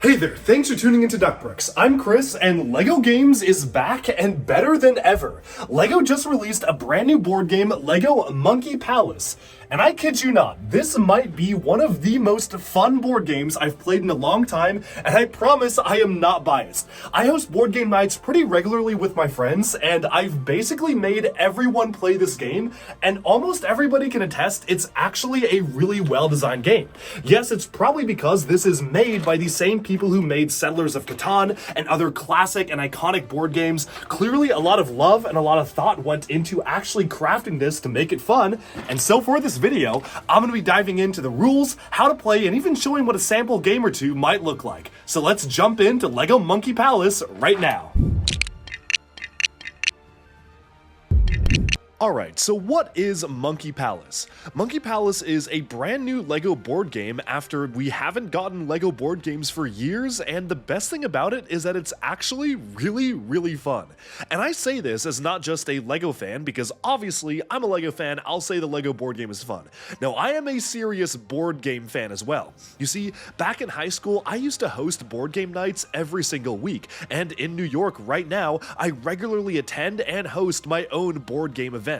Hey there, thanks for tuning into Duckbricks. I'm Chris, and LEGO Games is back and better than ever. LEGO just released a brand new board game, LEGO Monkey Palace. And I kid you not, this might be one of the most fun board games I've played in a long time, and I promise I am not biased. I host board game nights pretty regularly with my friends, and I've basically made everyone play this game, and almost everybody can attest it's actually a really well-designed game. Yes, it's probably because this is made by the same people who made Settlers of Catan and other classic and iconic board games. Clearly a lot of love and a lot of thought went into actually crafting this to make it fun, and so for this video, I'm going to be diving into the rules, how to play, and even showing what a sample game or two might look like. So let's jump into LEGO Monkey Palace right now. Alright, so what is Monkey Palace? Monkey Palace is a brand new LEGO board game after we haven't gotten LEGO board games for years, and the best thing about it is that it's actually really fun. And I say this as not just a LEGO fan, because obviously I'm a LEGO fan, I'll say the LEGO board game is fun. No, I am a serious board game fan as well. You see, back in high school, I used to host board game nights every single week, and in New York right now, I regularly attend and host my own board game events.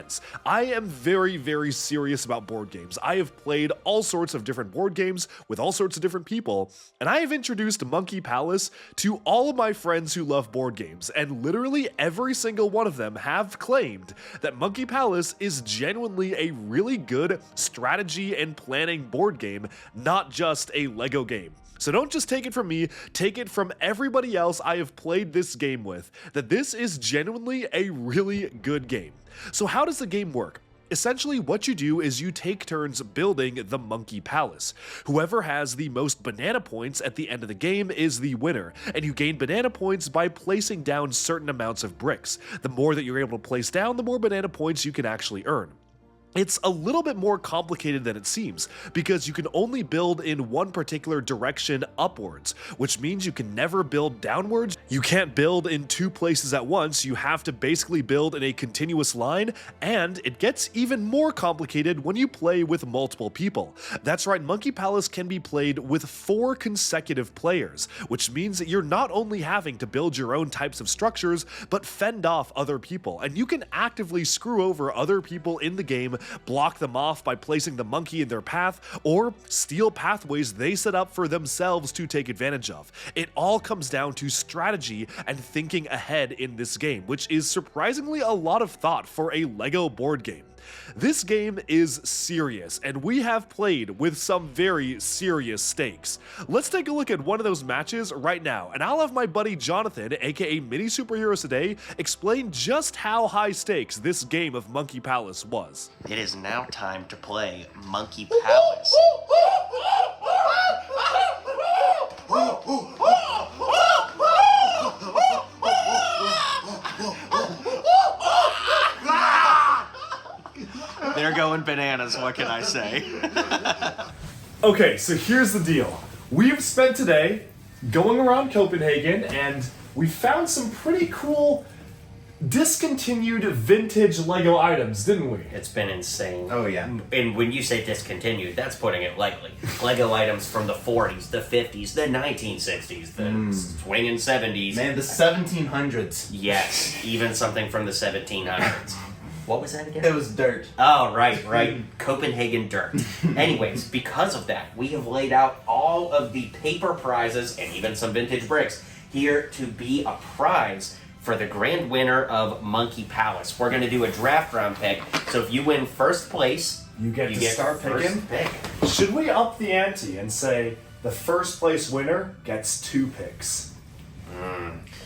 I am very serious about board games. I have played all sorts of different board games with all sorts of different people, and I have introduced Monkey Palace to all of my friends who love board games, and literally every single one of them have claimed that Monkey Palace is genuinely a really good strategy and planning board game, not just a LEGO game. So don't just take it from me, take it from everybody else I have played this game with, that this is genuinely a really good game. So how does the game work? Essentially, what you do is you take turns building the Monkey Palace. Whoever has the most banana points at the end of the game is the winner, and you gain banana points by placing down certain amounts of bricks. The more that you're able to place down, the more banana points you can actually earn. It's a little bit more complicated than it seems, because you can only build in one particular direction upwards, which means you can never build downwards. You can't build in two places at once, you have to basically build in a continuous line, and it gets even more complicated when you play with multiple people. That's right, Monkey Palace can be played with 4 consecutive players, which means that you're not only having to build your own types of structures, but fend off other people, and you can actively screw over other people in the game, block them off by placing the monkey in their path, or steal pathways they set up for themselves to take advantage of. It all comes down to strategy and thinking ahead in this game, which is surprisingly a lot of thought for a LEGO board game. This game is serious, and we have played with some very serious stakes. Let's take a look at one of those matches right now, and I'll have my buddy Jonathan, aka Mini Superheroes Today, explain just how high stakes this game of Monkey Palace was. It is now time to play Monkey Palace. They're going bananas, what can I say? Okay, so here's the deal. We've spent today going around Copenhagen, and we found some pretty cool discontinued vintage LEGO items, didn't we? It's been insane. Oh, yeah. And when you say discontinued, that's putting it lightly. LEGO items from the 40s, the 50s, the 1960s, the swinging 70s. Man, the 1700s. Yes, even something from the 1700s. What was that again? It was dirt. Oh, right. Copenhagen dirt. Anyways, because of that, we have laid out all of the paper prizes and even some vintage bricks here to be a prize for the grand winner of Monkey Palace. We're going to do a draft round pick, so if you win first place, You get to start first picking. pick. Should we up the ante and say the first place winner gets 2 picks?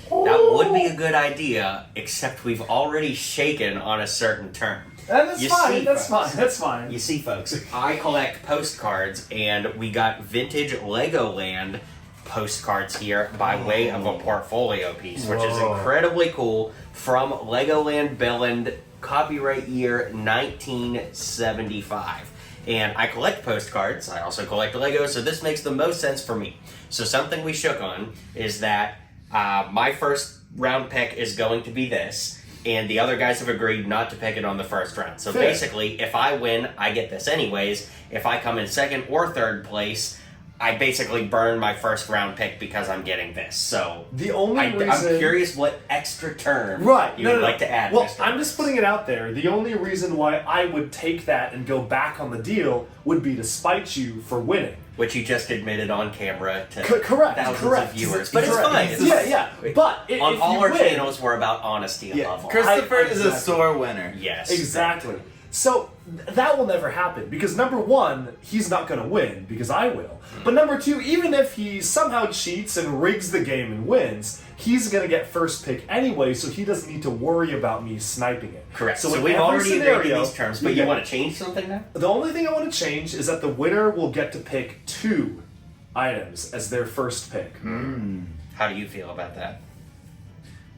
That would be a good idea, except we've already shaken on a certain term. That's You fine, see, that's folks. fine, that's fine. You see, folks, I collect postcards, and we got vintage Legoland postcards here by way of a portfolio piece, which is incredibly cool, from Legoland Billund, copyright year 1975. And I collect postcards, I also collect Lego, so this makes the most sense for me. So something we shook on is that my first round pick is going to be this, and the other guys have agreed not to pick it on the first round. So basically, if I win, I get this anyways. If I come in second or third place, I basically burned my first round pick because I'm getting this. So The only I'm curious what extra term you would like to add. Well, Mr. I'm just putting it out there. The only reason why I would take that and go back on the deal would be to spite you for winning. Which you just admitted on camera to Correct. thousands of viewers. But it's Correct. fine. It's Yeah. But on if all you our win, channels, we're about honesty and love. Christopher is a Exactly. sore winner. Yes. Exactly. So that will never happen because number one, he's not going to win because I will. But number two, even if he somehow cheats and rigs the game and wins, he's going to get first pick anyway, so he doesn't need to worry about me sniping it. Correct. So, So in we've every already agreed to scenario, these terms, but you want to change something now? The only thing I want to change is that the winner will get to pick 2 items as their first pick. How do you feel about that?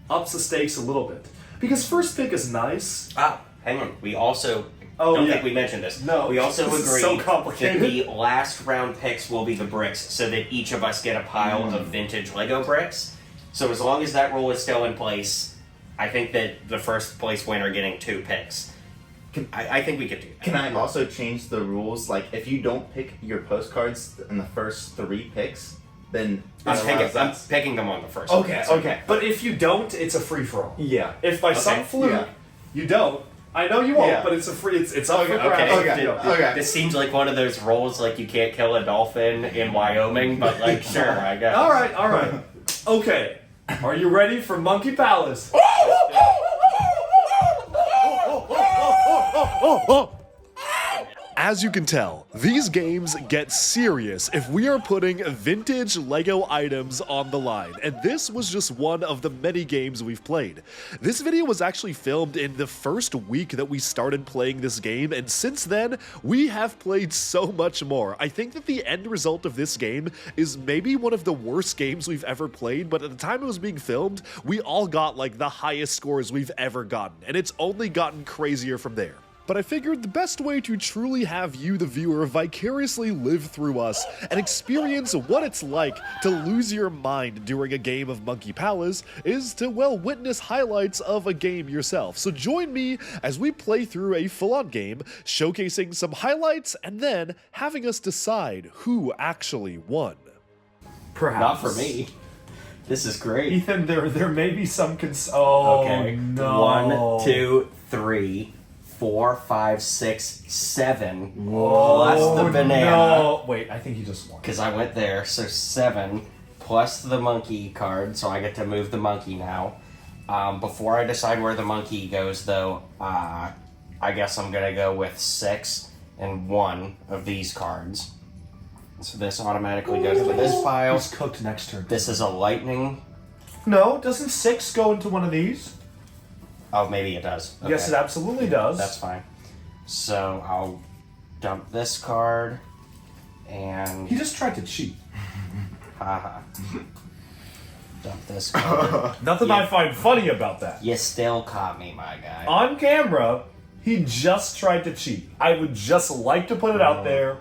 Ups the stakes a little bit. Because first pick is nice. Ah, hang on. We also Oh, don't yeah. think we mentioned this. No, We also this is agreed so complicated. that the last round picks will be the bricks, so that each of us get a pile of vintage Lego bricks. So as long as that rule is still in place, I think that the first place winner getting 2 picks. I think we could do that. Can I also change the rules? Like, if you don't pick your postcards in the first 3 picks, then I'm picking them on the first one. Okay. But if you don't, it's a free for all. Yeah. If by some fluke yeah. you don't, I know you won't, Yeah. but it's a free. It's up for Okay, grabs. okay, if you don't. okay. This seems like one of those rules like you can't kill a dolphin in Wyoming, but like sure, I guess. All right. Okay, are you ready for Monkey Palace? As you can tell, these games get serious if we are putting vintage LEGO items on the line, and this was just one of the many games we've played. This video was actually filmed in the first week that we started playing this game, and since then, we have played so much more. I think that the end result of this game is maybe one of the worst games we've ever played, but at the time it was being filmed, we all got like the highest scores we've ever gotten, and it's only gotten crazier from there. But I figured the best way to truly have you, the viewer, vicariously live through us and experience what it's like to lose your mind during a game of Monkey Palace is to, well, witness highlights of a game yourself. So join me as we play through a full-on game, showcasing some highlights and then having us decide who actually won. Perhaps. Not for me. This is great. Ethan, there may be some Oh, Okay. no. 1, 2, 3, 4, 5, 6, 7. Plus the banana. No. Wait, I think you just won. Because I went there, so 7 plus the monkey card, so I get to move the monkey now. Before I decide where the monkey goes, though, I guess I'm gonna go with 6 and 1 of these cards. So this automatically goes to this pile. He's cooked next turn. This is a lightning. No, doesn't 6 go into one of these? Oh, maybe it does. Okay. Yes, it absolutely does. That's fine. So I'll dump this card, and He just tried to cheat. haha. Dump this card. Nothing I find funny about that. You still caught me, my guy. On camera, he just tried to cheat. I would just like to put it out there.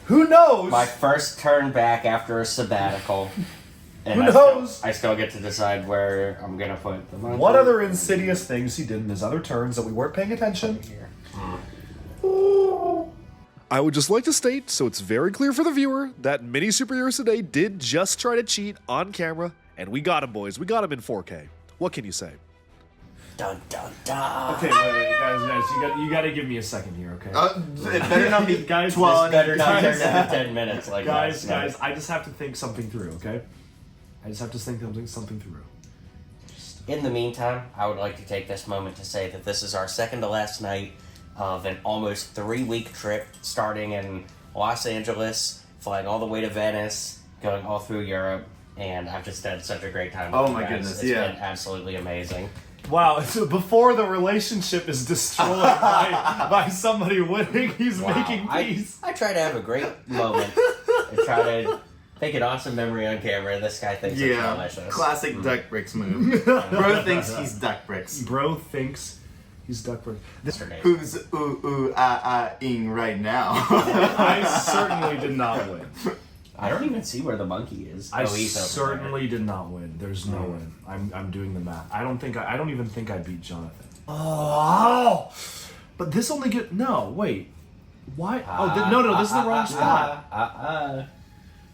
Who knows? My first turn back after a sabbatical. And Who knows? I still get to decide where I'm gonna put the monkey. What other insidious things he did in his other turns that we weren't paying attention? Here. I would just like to state, so it's very clear for the viewer, that Mini Superheroes Today did just try to cheat on camera, and we got him, boys. We got him in 4K. What can you say? Dun dun dun. Okay, wait, guys, you gotta give me a second here, okay? It better not be Guys, 12. Better not turn Guys. into 10 minutes like Guys, last night. guys, I just have to think something through, okay? I just have to think something through. In the meantime, I would like to take this moment to say that this is our second to last night of an almost 3-week trip starting in Los Angeles, flying all the way to Venice, going all through Europe, and I've just had such a great time with Oh you my guys. goodness, It's yeah. been absolutely amazing. Wow, so before the relationship is destroyed by somebody winning, he's making peace. I try to have a great moment. I try to make an awesome memory on camera. This guy thinks it's Yeah, delicious. classic duck bricks move. Bro thinks he's duck bricks. Bro thinks he's Duckburg. Yesterday. Who's ing right now? I certainly did not win. I don't even see where the monkey is. I He's over certainly did not win. There's no win. I'm doing the math. I don't even think I beat Jonathan. Oh, but this only get no. Wait, why? there. Oh, no, this is the wrong spot.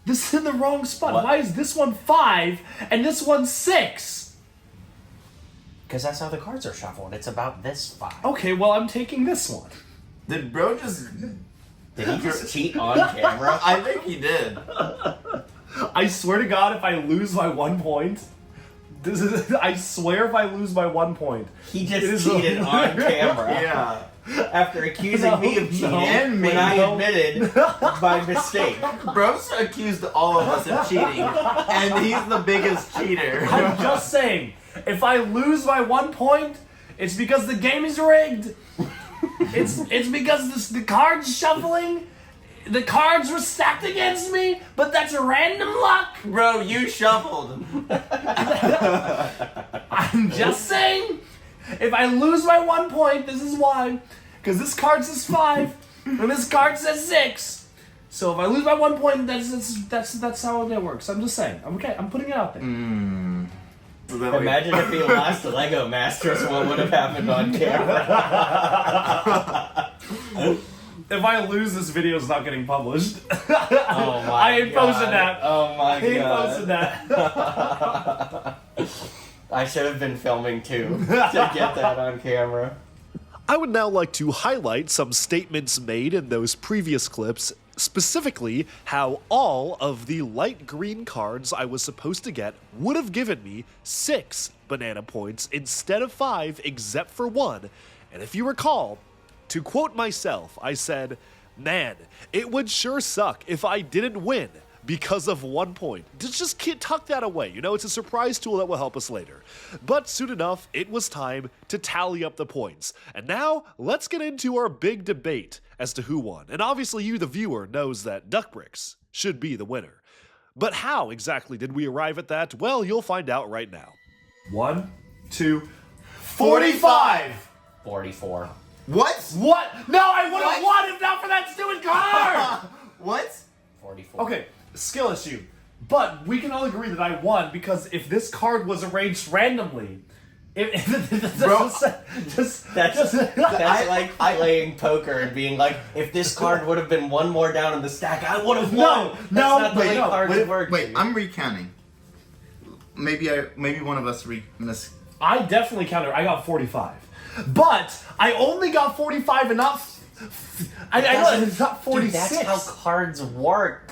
This is in the wrong spot. What? Why is this one 5 and this one 6? Because that's how the cards are shuffled. It's about this 5. Okay, well, I'm taking this one. Did bro just? Did he just cheat on camera? I think he did. I swear to God, if I lose by 1 point, I swear if I lose by 1 point. He It just is cheated a- on camera. Yeah. After accusing me of cheating, And me. when I No. admitted by mistake. Bro's accused all of us of cheating, and he's the biggest cheater. I'm just saying, if I lose by 1 point, it's because the game is rigged. It's because the cards shuffling, the cards were stacked against me, but that's a random luck. Bro, you shuffled. I'm just saying, if I lose by 1 point, this is why. Because this card says 5, and this card says 6. So if I lose by 1 point, that's how it works. I'm just saying. Okay, I'm putting it out there. Imagine if he lost Lego Masters, what would have happened on camera? If I lose, this video is not getting published. Oh my I ain't posting God. that. Oh my I ain't god. posting that. I should have been filming too to get that on camera. I would now like to highlight some statements made in those previous clips, specifically how all of the light green cards I was supposed to get would have given me 6 banana points instead of 5, except for 1. And if you recall, to quote myself, I said, "Man, it would sure suck if I didn't win because of 1 point." Just tuck that away, it's a surprise tool that will help us later. But soon enough, it was time to tally up the points. And now, let's get into our big debate as to who won. And obviously you, the viewer, knows that Duck Bricks should be the winner. But how exactly did we arrive at that? Well, you'll find out right now. 1, 2, 45. 44. What? What? No, I would have What? won if not for that stupid card. What? 44. Okay, skill issue. But we can all agree that I won because if this card was arranged randomly, Bro, That's like playing poker and being like, if this card would have been one more down in the stack, I would have won. That's not the way cards work. Wait, I'm recounting. Maybe one of us I definitely counted. I got 45. But I only got 45 and not... I know it's not 46. Dude, that's how cards work.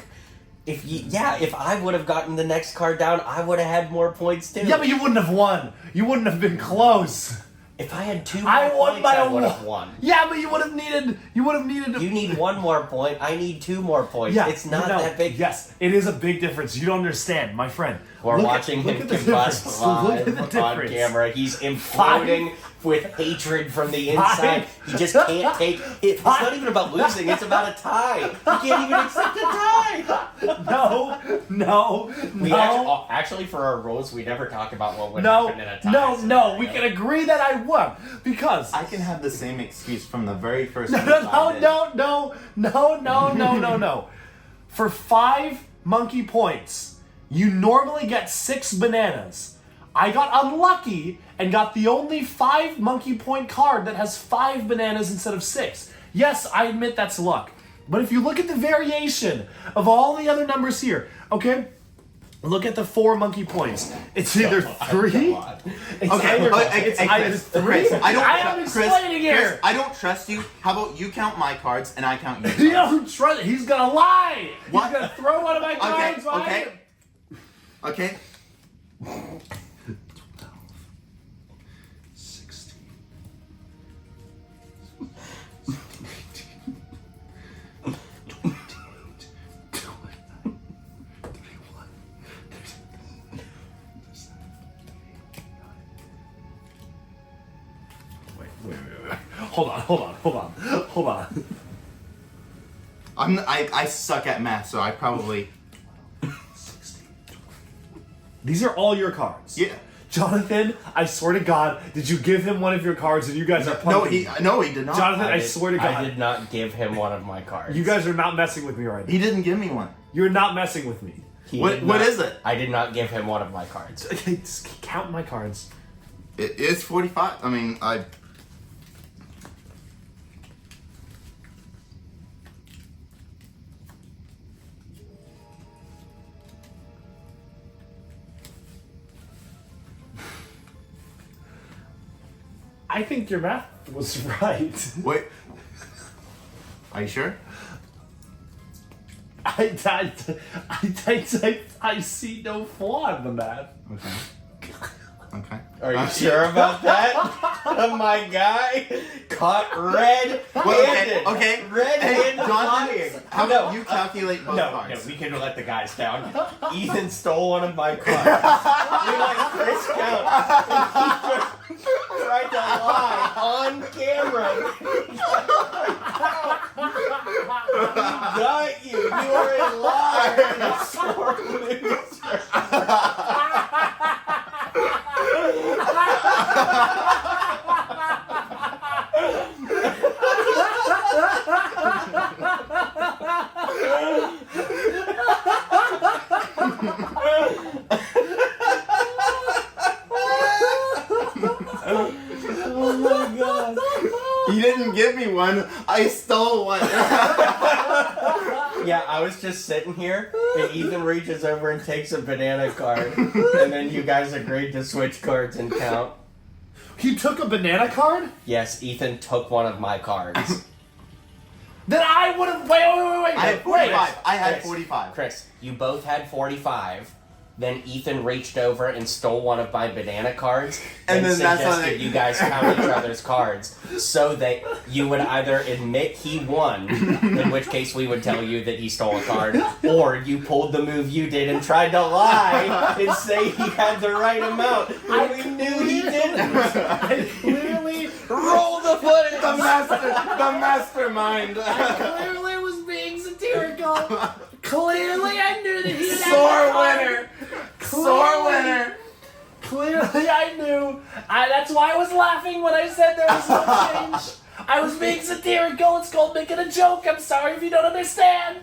If I would have gotten the next card down, I would have had more points too. Yeah, but you wouldn't have won. You wouldn't have been close. If I had 2 more I won points, by I a would have one. won. Yeah, but you would have needed. You need 1 more point. I need 2 more points. Yeah, It's not no, that big. Yes, it is a big difference. You don't understand, my friend. We're Look watching look him at the combust difference. Look at the live on difference. camera. He's imploding with hatred from the inside. He just can't take it. It's not even about losing. It's about a tie. He can't even accept a tie. No. Actually, for our rules, we never talk about what would happen in a tie. No. We can agree that I won because I can have the same excuse from the very first. no. For 5 monkey points, you normally get 6 bananas. I got unlucky and got the only 5 monkey point card that has 5 bananas instead of 6. Yes, I admit that's luck. But if you look at the variation of all the other numbers here, okay? Look at the 4 monkey points. It's either 3. It's either 3. Chris, I am explaining here. Chris, I don't trust you. How about you count my cards and I count yours? You don't trust it. He's gonna lie. What? He's gonna throw one of my cards. Okay. 16. 28, 29, 31, Wait. Hold on. I suck at math, so I probably. 16. These are all your cards. Yeah. Jonathan, I swear to God, did you give him one of your cards and you guys are No, punking? he did not. Jonathan, I swear to God. I did not give him one of my cards. You guys are not messing with me right now. He didn't give me one. You're not messing with me. What is it? I did not give him one of my cards. Okay, just count my cards. It is 45. I mean, I think your math was right. Wait. Are you sure? I see no flaw in the math. Okay. Okay. Are you sure about that? My guy caught red-handed. Okay. Red-handed Jonathan, lying. how about you calculate both No, cards? we can let the guys down. Ethan stole one of my cards. We let Chris count. He tried to lie on camera. He got you. You are a liar. You're a sore loser. Oh my god. You didn't give me one. I stole one. Yeah, I was just sitting here, and Ethan reaches over and takes a banana card, and then you guys agreed to switch cards and count. He took a banana card? Yes, Ethan took one of my cards. Then I would have. Wait. I had 45. I had Chris, 45. Chris, you both had 45. Then Ethan reached over and stole one of my banana cards, And then that's how suggested they- you guys count each other's cards, so that you would either admit he won, in which case we would tell you that he stole a card, or you pulled the move you did and tried to lie and say he had the right amount when we knew he didn't. I clearly. Roll the footage. The mastermind. Clearly was being satirical. Clearly I knew that he would Sore winner. Sore winner. Clearly I knew. That's why I was laughing when I said there was no change. I was being satirical. It's called making a joke. I'm sorry if you don't understand.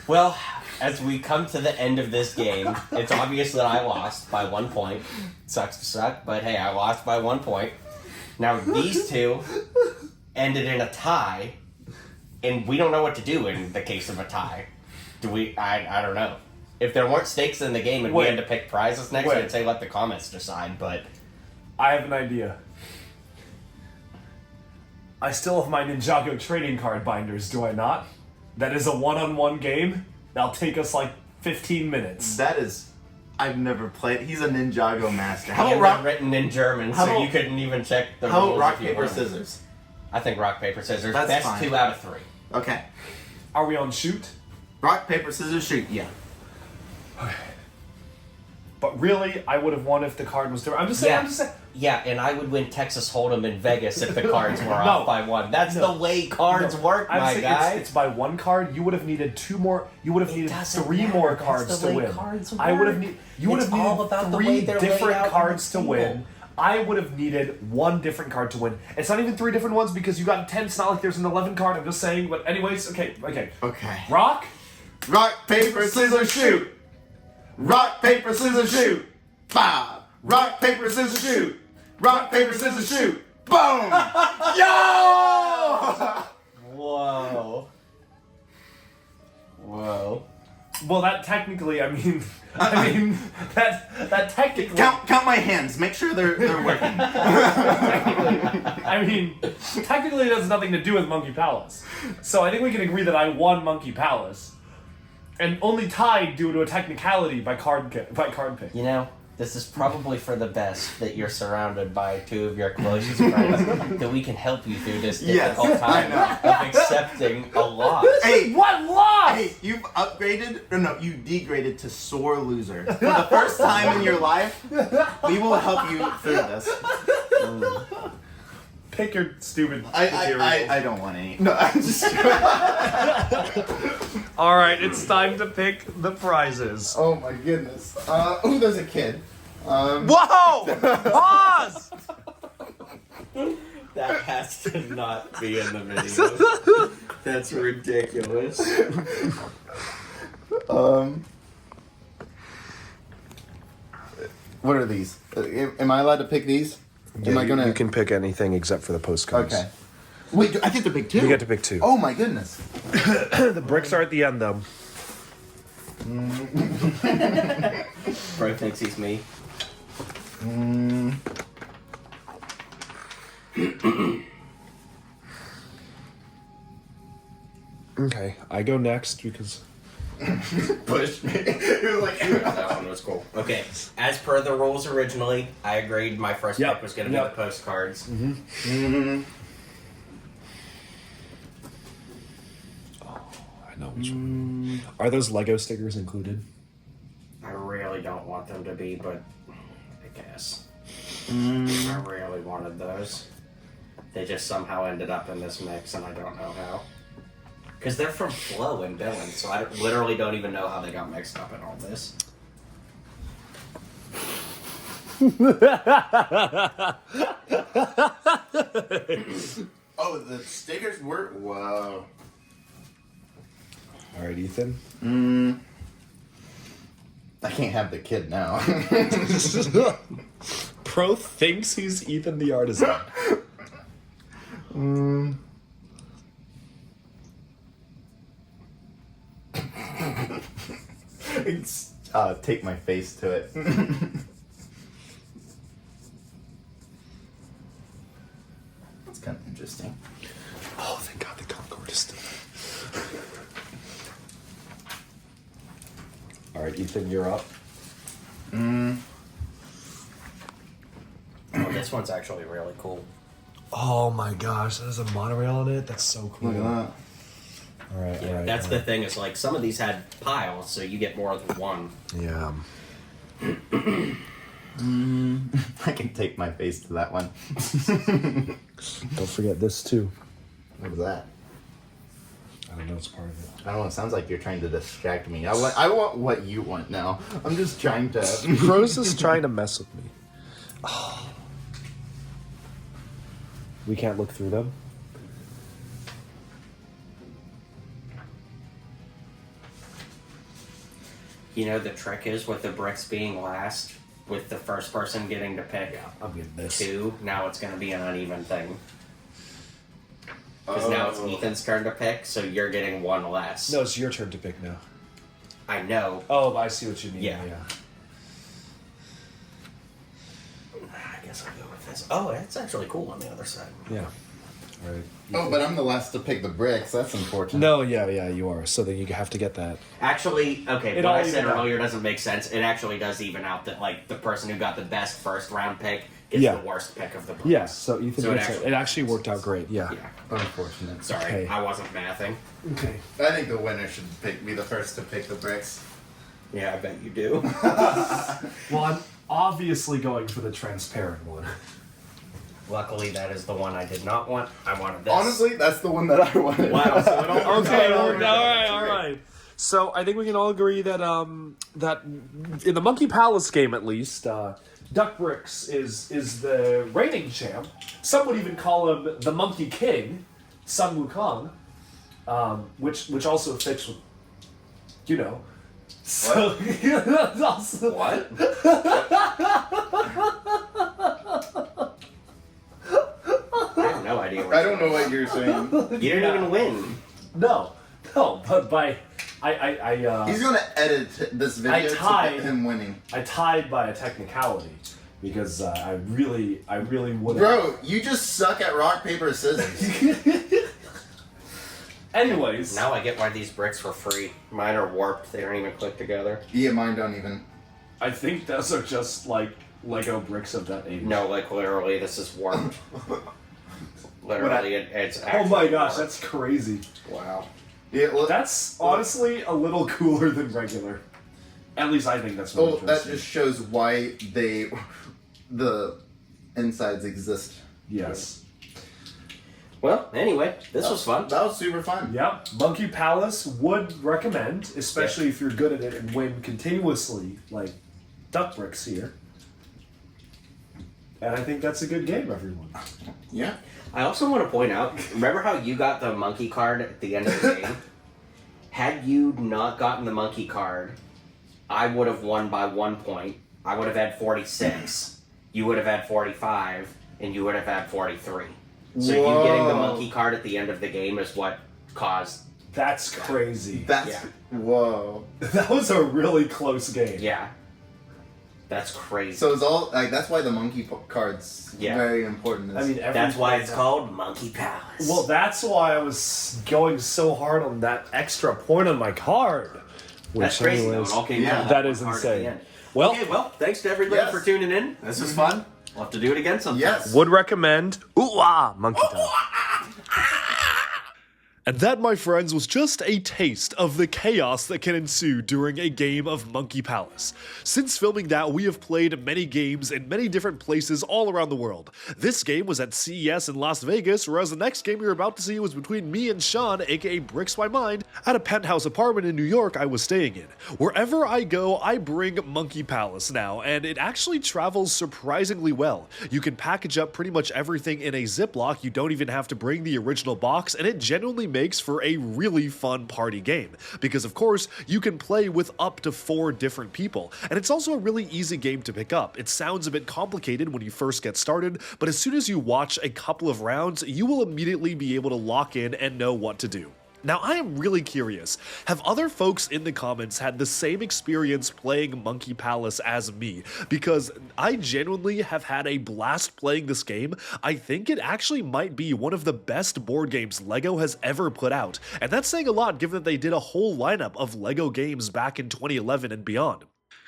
Well, as we come to the end of this game, it's obvious that I lost by 1 point. Sucks to suck, but hey, I lost by 1 point. Now these two ended in a tie, and we don't know what to do in the case of a tie. Do we? I don't know. If there weren't stakes in the game and we Wait. had to pick prizes next, Wait. I'd say let the comments decide, but... I have an idea. I still have my Ninjago trading card binders, do I not? That is a one-on-one game. That'll take us like 15 minutes. That is. I've never played. He's a Ninjago master. How And about they're written in German, How so about- you couldn't even check the How rules about rock, if you paper, wanted. scissors? I think rock, paper, scissors. That's Best fine. 2 out of 3. Okay. Are we on shoot? Rock, paper, scissors, shoot. Yeah. But really, I would have won if the card was different. I'm just saying. Yeah, and I would win Texas Hold'em in Vegas if the cards were No. off by 1. That's No. the way cards work, I'm my saying guy. it's by one card. You would have needed 2 more. You would have It needed doesn't 3 matter. more That's cards the to way win. cards I would have work. needed. You would It's have all needed about the way 3 they're laid different out on cards the to win. table. I would have needed 1 different card to win. It's not even 3 different ones because you got 10. It's not like there's an 11 card. I'm just saying. But anyways, okay. Okay. Rock. Rock, paper, scissors, shoot. Rock, paper, scissors, shoot. Bob. Rock, paper, scissors, shoot. Rock, paper, scissors, shoot. Boom! Yo! Whoa. Whoa. Well, that technically, I mean, that technically. Count my hands. Make sure they're working. I mean, technically, it has nothing to do with Monkey Palace. So I think we can agree that I won Monkey Palace, and only tied due to a technicality by card pick. You know, this is probably for the best that you're surrounded by 2 of your closest friends, that we can help you through this Yes, difficult I time of accepting a loss. Hey, What loss? hey, you've upgraded, or no, you degraded to sore loser. For the first time in your life, we will help you through this. Pick your stupid. I don't want any. No, I'm just All right, it's time to pick the prizes. Oh my goodness. There's a kid. Whoa! Pause! That has to not be in the video. That's ridiculous. What are these? Am I allowed to pick these? Am I gonna? You can pick anything except for the postcards. Okay. Wait, I think they're big too. You get to pick 2. Oh my goodness. The bricks are at the end, though. Bro thinks he's me. Okay, I go next because Pushed me. It was like, That one was cool. Okay, as per the rules originally, I agreed my first Yep, pick was going to yep. be the postcards. I know which one. Are those Lego stickers included? I really don't want them to be, but I guess. I really wanted those. They just somehow ended up in this mix, and I don't know how. Because they're from Flo and Dylan, so I literally don't even know how they got mixed up in all this. oh, the stickers were. Whoa. All right, Ethan. I can't have the kid now. Pro thinks he's Ethan the artisan. Take my face to it. That's kind of interesting. Oh, thank God the Concord is still there. All right, Ethan, you're up. Oh, this one's actually really cool. Oh my gosh, there's a monorail on it. That's so cool. Look at that. All right, Yeah, all right. that's all the right. thing, is like some of these had piles, so you get more than one. Yeah. I can take my face to that one. Don't forget this too. What was that? I don't know. It's part of it. I don't know. It sounds like you're trying to distract me. I want what you want now. I'm just trying to. Pros is trying to mess with me. Oh. We can't look through them. You know, the trick is with the bricks being last, with the first person getting to pick I'm getting this. two, now it's going to be an uneven thing. Because now it's Ethan's turn to pick, so you're getting one less. No, it's your turn to pick now. I know. Oh, I see what you mean. Yeah. I guess I'll go with this. Oh, it's actually cool on the other side. Yeah. All right. Oh, but I'm the last to pick the bricks. That's unfortunate. No, yeah, you are. So then you have to get that. Actually, okay, It what all I said even out. earlier doesn't make sense. It actually does even out that, like, the person who got the best first round pick gets Yeah. the worst pick of the bricks. Yes. So Ethan, So gets it. It actually worked out great. Yeah. Yeah. Unfortunate. Sorry, Okay. I wasn't mathing. Okay. I think the winner should be the first to pick the bricks. Yeah, I bet you do. Well, I'm obviously going for the transparent one. Luckily, that is the one I did not want. I wanted this. Honestly, that's the one that I wanted. Wow, so it all worked Okay, out. all right. So I think we can all agree that that in the Monkey Palace game, at least, Duck Bricks is the reigning champ. Some would even call him the Monkey King, Sun Wukong, which also fits with, you know. So also, What? I have no idea what I don't know what you're saying. You didn't even win. no, but by I He's gonna edit this video to tied. get him winning. I tied by a technicality because I really would. Bro, you just suck at rock, paper, scissors. Anyways, Now I get why these bricks were free. Mine are warped. They don't even click together. Yeah, mine don't even. I think those are just like Lego bricks of that age. No, like literally, this is warped. Literally, it's Oh actually my gosh, warped. that's crazy. Wow. Yeah, well, That's honestly a little cooler than regular. At least I think that's what oh, I'm that just shows why the insides exist. Yes. Well, anyway, this was fun. That was super fun. Yep. Monkey Palace would recommend, especially if you're good at it and win continuously, like Duck Bricks here. And I think that's a good game, everyone. Yeah. I also want to point out, remember how you got the monkey card at the end of the game? Had you not gotten the monkey card, I would have won by 1 point. I would have had 46. You would have had 45, and you would have had 43. So you getting the Whoa. monkey card at the end of the game is what caused. That's crazy. That's Yeah. whoa. That was a really close game. Yeah. That's crazy. So it's all like that's why the monkey cards Yeah. very important. I mean, That's why it's called Monkey Palace. Well, that's why I was going so hard on that extra point on my card. that's Which, crazy. Though. anyways, It all came yeah, down that is hard at the insane. end. Well- okay, well, thanks to everybody Yes. for tuning in. This was fun. We'll have to do it again sometime. Yes. would recommend. Ooh ah, monkey time. And that, my friends, was just a taste of the chaos that can ensue during a game of Monkey Palace. Since filming that, we have played many games in many different places all around the world. This game was at CES in Las Vegas, whereas the next game you're about to see was between me and Sean, aka Bricks by Mind, at a penthouse apartment in New York I was staying in. Wherever I go, I bring Monkey Palace now, and it actually travels surprisingly well. You can package up pretty much everything in a Ziploc, you don't even have to bring the original box, and it genuinely makes for a really fun party game. Because of course, you can play with up to 4 different people, and it's also a really easy game to pick up. It sounds a bit complicated when you first get started, but as soon as you watch a couple of rounds, you will immediately be able to lock in and know what to do. Now, I am really curious, have other folks in the comments had the same experience playing Monkey Palace as me? Because I genuinely have had a blast playing this game. I think it actually might be one of the best board games LEGO has ever put out, and that's saying a lot given that they did a whole lineup of LEGO games back in 2011 and beyond.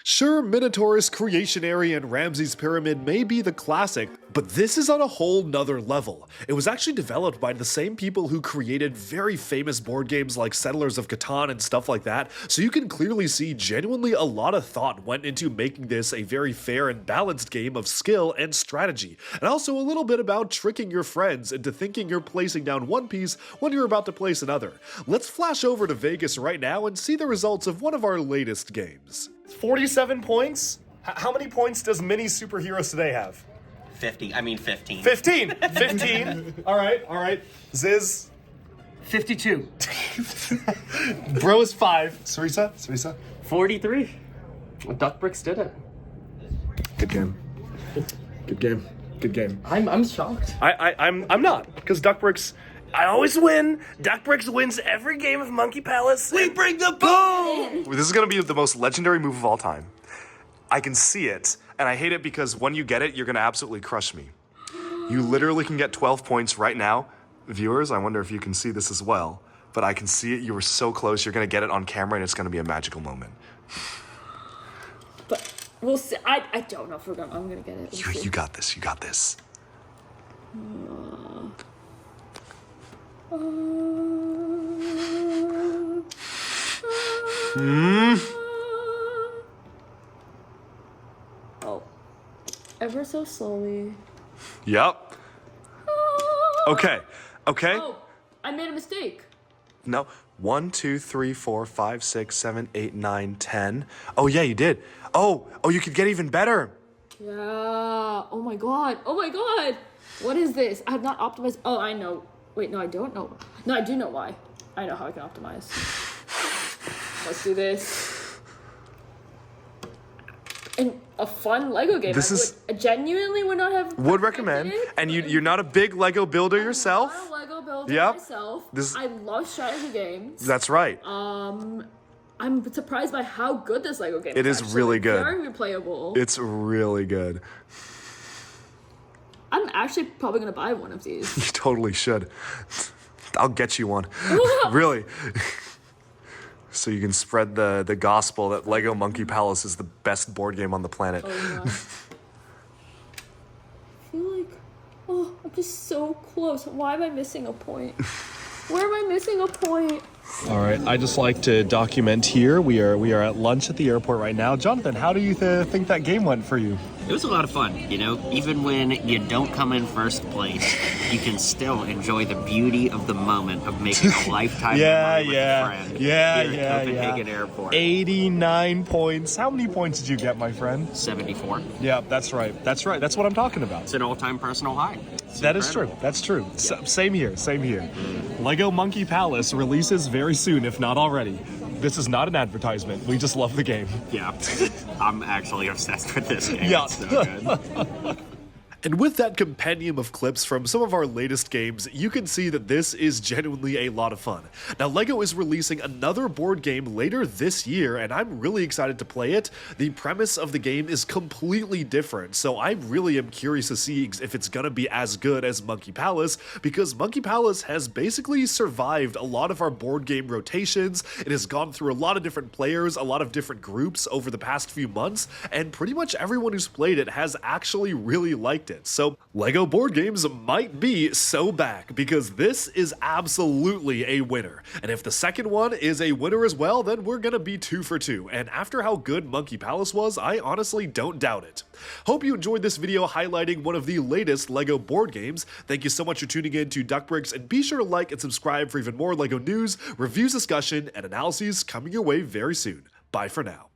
Sure, Minotaurus, Creationary, and Ramses Pyramid may be the classic, but this is on a whole nother level. It was actually developed by the same people who created very famous board games like Settlers of Catan and stuff like that, so you can clearly see genuinely a lot of thought went into making this a very fair and balanced game of skill and strategy, and also a little bit about tricking your friends into thinking you're placing down one piece when you're about to place another. Let's flash over to Vegas right now and see the results of one of our latest games. 47 points? How many points does Mini Superheroes today have? 15. 15! 15! Alright. Ziz? 52. Bro is 5. Sarisa? 43. Duck Bricks did it. Good game. Good game. I'm shocked. I'm not, because Duckbricks, I always win. Duckbricks wins every game of Monkey Palace. We bring the boom! This is going to be the most legendary move of all time. I can see it, and I hate it because when you get it, you're going to absolutely crush me. You literally can get 12 points right now. Viewers, I wonder if you can see this as well, but I can see it. You were so close. You're going to get it on camera, and it's going to be a magical moment. But we'll see. I don't know if I'm gonna get it. We'll see. You got this. You got this. Oh, ever so slowly. Yep. Okay. Oh, I made a mistake. No. 1, 2, 3, 4, 5, 6, 7, 8, 9, 10. Oh, yeah, you did. Oh, you could get even better. Yeah. Oh my god. What is this? I have not optimized. Oh, I know. Wait, no, I don't know. No, I do know why. I know how I can optimize. Let's do this. And a fun Lego game. I genuinely would not have. Would recommend. And you're not a big Lego builder yourself? I'm not a Lego builder Yep. myself. This- I love strategy games. That's right. I'm surprised by how good this Lego game is. It is actually. really good. Very replayable. It's really good. I'm actually probably gonna buy one of these. You totally should. I'll get you one. Really. So you can spread the gospel that Lego Monkey Palace is the best board game on the planet. Oh, yeah. I feel like, I'm just so close. Why am I missing a point? Where am I missing a point? All right, I just like to document here. We are at lunch at the airport right now. Jonathan, how do you think that game went for you? It was a lot of fun, you know. Even when you don't come in first place, you can still enjoy the beauty of the moment of making a lifetime memory with a friend here at Copenhagen Airport. 89 points. How many points did you get, my friend? 74. Yeah, that's right. That's what I'm talking about. It's an all-time personal high. That is true. That's true. Same here. Lego Monkey Palace releases very soon, if not already. This is not an advertisement. We just love the game. Yeah, I'm actually obsessed with this game. Yeah. It's so good. And with that compendium of clips from some of our latest games, you can see that this is genuinely a lot of fun. Now, LEGO is releasing another board game later this year, and I'm really excited to play it. The premise of the game is completely different, so I really am curious to see if it's gonna be as good as Monkey Palace, because Monkey Palace has basically survived a lot of our board game rotations. It has gone through a lot of different players, a lot of different groups over the past few months, and pretty much everyone who's played it has actually really liked it. So LEGO board games might be so back, because this is absolutely a winner. And if the second one is a winner as well, then we're gonna be 2 for 2. And after how good Monkey Palace was, I honestly don't doubt it. Hope you enjoyed this video highlighting one of the latest LEGO board games. Thank you so much for tuning in to Duckbricks, and be sure to like and subscribe for even more LEGO news, reviews, discussion, and analyses coming your way very soon. Bye for now.